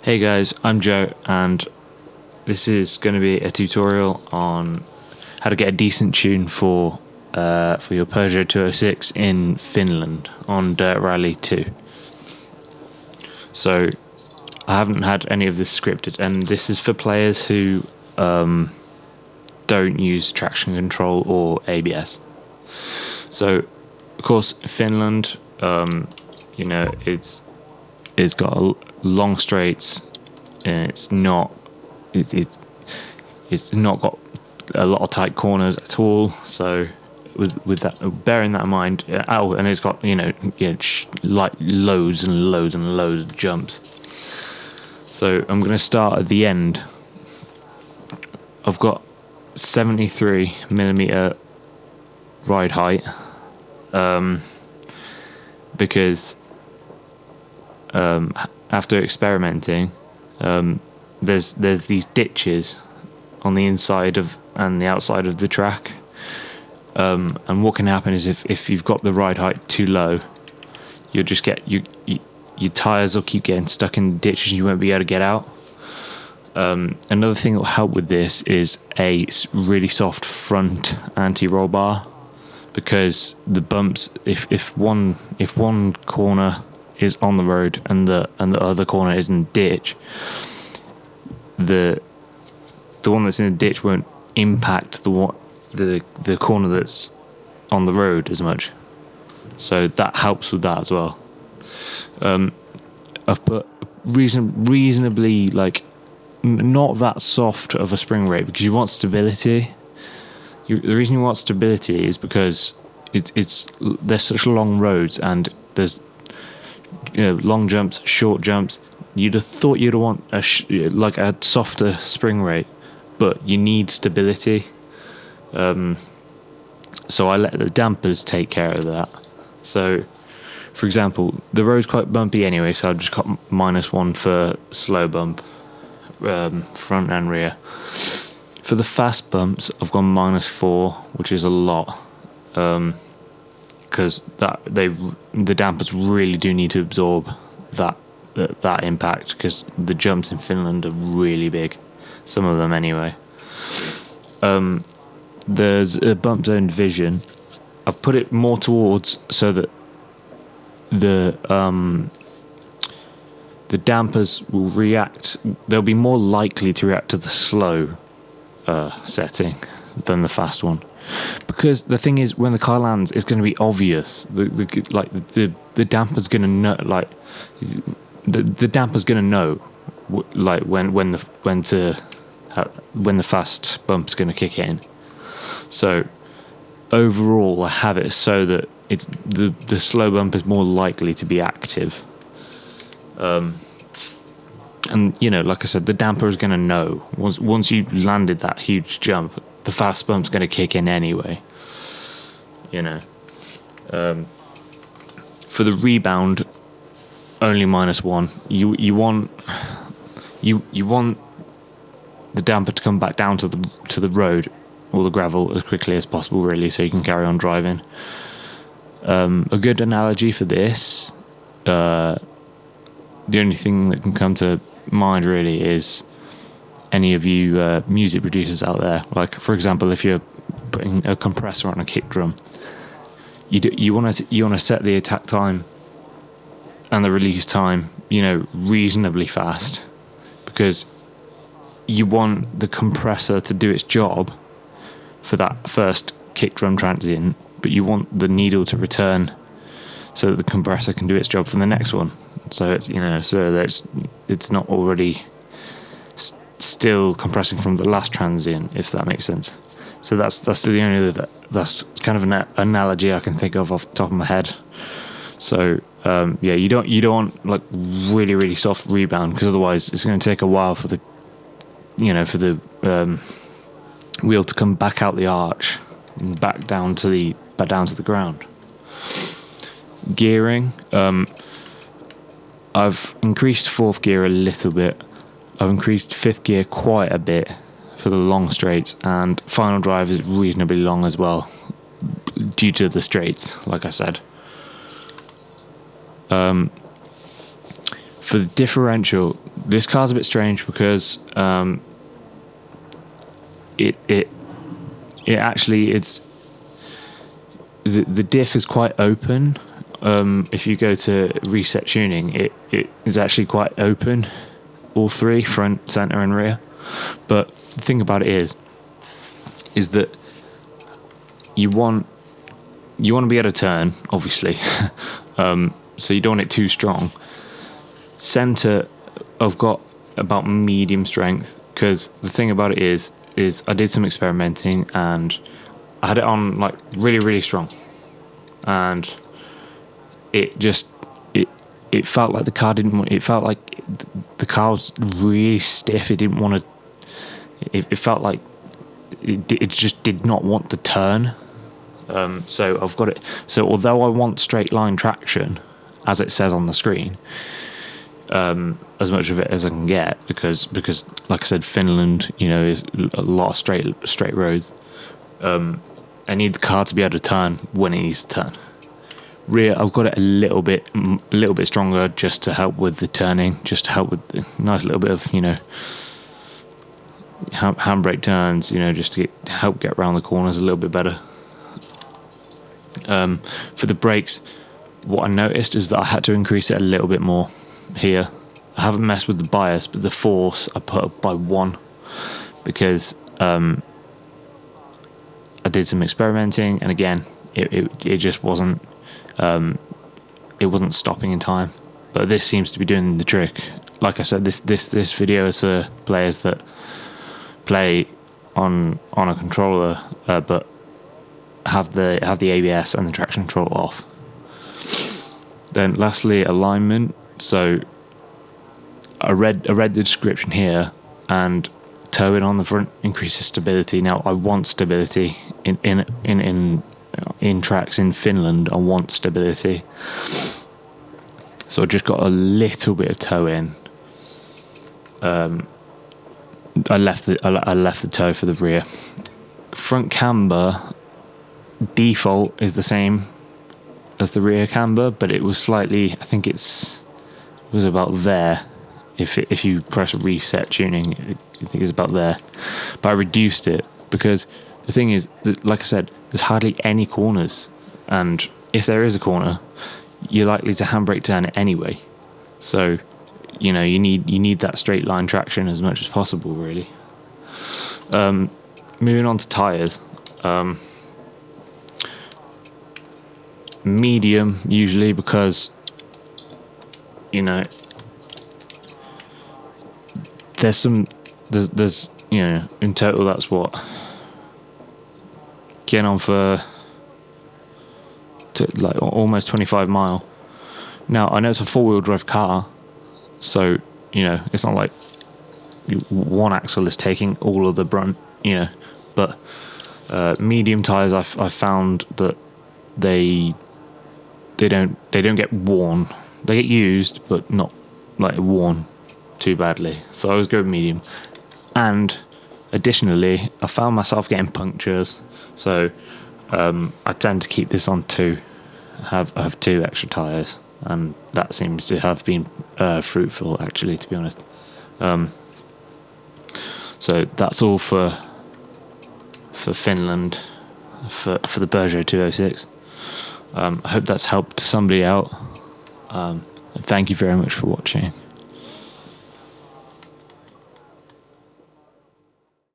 Hey guys, I'm Joe, and this is going to be a tutorial on how to get a decent tune for your Peugeot 206 in Finland on Dirt Rally 2. So I haven't had any of this scripted, and this is for players who don't use traction control or ABS. So of course Finland, it's got long straights, and it's not got a lot of tight corners at all. So with that, bearing that in mind, and it's got like loads and loads and loads of jumps. So I'm going to start at the end. I've got 73mm ride height, because after experimenting, there's these ditches on the inside of and the outside of the track, and what can happen is if you've got the ride height too low, you'll just get your tires will keep getting stuck in the ditches and you won't be able to get out. Another thing that will help with this is a really soft front anti-roll bar, because the bumps, if one corner is on the road and the other corner is in the ditch, the one that's in the ditch won't impact the corner that's on the road as much. So that helps with that as well. I've put reasonably, like, not that soft of a spring rate, because you want stability. The reason you want stability is because there's such long roads, and there's long jumps, short jumps. You'd have thought you'd want a softer spring rate, but you need stability. So I let the dampers take care of that. So, for example, the road's quite bumpy anyway, so I've just got -1 for slow bump, front and rear. For the fast bumps, I've gone -4, which is a lot, because the dampers really do need to absorb that impact, because the jumps in Finland are really big, some of them anyway. There's a bump zone division. I've put it more towards so that the dampers will react. They'll be more likely to react to the slow setting than the fast one, because the thing is, when the car lands, it's going to be obvious. The damper's going to know. Like the damper's going to know, like when the fast bump's going to kick in. So overall, I have it so that it's the slow bump is more likely to be active. And like I said, the damper is going to know once you landed that huge jump, the fast bump's going to kick in anyway. For the rebound, only -1. You want the damper to come back down to the road or the gravel as quickly as possible, really, so you can carry on driving. A good analogy for this, the only thing that can come to mind really is any of you music producers out there. Like, for example, if you're putting a compressor on a kick drum, you want to set the attack time and the release time, reasonably fast, because you want the compressor to do its job for that first kick drum transient, but you want the needle to return so that the compressor can do its job for the next one. So it's so that it's not already still compressing from the last transient, if that makes sense. So that's the only that's kind of an analogy I can think of off the top of my head. So you don't want like really, really soft rebound, because otherwise it's going to take a while for the wheel to come back out the arch and back down to the ground. Gearing, I've increased 4th gear a little bit. I've increased 5th gear quite a bit for the long straights, and final drive is reasonably long as well, due to the straights, like I said. For the differential, this car's a bit strange because it actually, it's the diff is quite open. If you go to reset tuning, it is actually quite open, all three, front, center and rear. But the thing about it is that you want to be able to turn, obviously. So you don't want it too strong. Center, I've got about medium strength, because the thing about it is I did some experimenting and I had it on like really, really strong, and it just it felt like the car didn't want. It felt like the car was really stiff. It didn't want to. It felt like it just did not want to turn. So I've got it. So although I want straight line traction, as it says on the screen, as much of it as I can get, because like I said, Finland, is a lot of straight roads. I need the car to be able to turn when it needs to turn. Rear, I've got it a little bit stronger, just to help with the turning, just to help with the nice little bit of handbrake turns, just to help get around the corners a little bit better. For the brakes, what I noticed is that I had to increase it a little bit more here. I haven't messed with the bias, but the force I put up by 1, because I did some experimenting, and again, it just wasn't stopping in time. But this seems to be doing the trick. Like I said, this video is for players that play on a controller, but have the ABS and the traction control off. Then lastly, alignment. So I read the description here, and towing on the front increases stability. Now I want stability in tracks in Finland. I want stability, so I just got a little bit of toe in. I left the toe for the rear. Front camber default is the same as the rear camber, but it was slightly, I think it was about there. If you press reset tuning, I think it's about there. But I reduced it because the thing is, like I said, there's hardly any corners, and if there is a corner, you're likely to handbrake turn it anyway. So you need that straight line traction as much as possible, really. Moving on to tires. Medium usually, because there's in total, that's what, getting on for like almost 25 mile. Now I know it's a 4-wheel drive car, so it's not like one axle is taking all of the brunt, but medium tires, I've found that they don't get worn. They get used, but not like worn too badly. So I always go medium. And additionally, I found myself getting punctures, so I tend to keep this on 2. I have 2 extra tires, and that seems to have been fruitful, actually, to be honest. So that's all for Finland, for the Peugeot 206. I hope that's helped somebody out. Thank you very much for watching.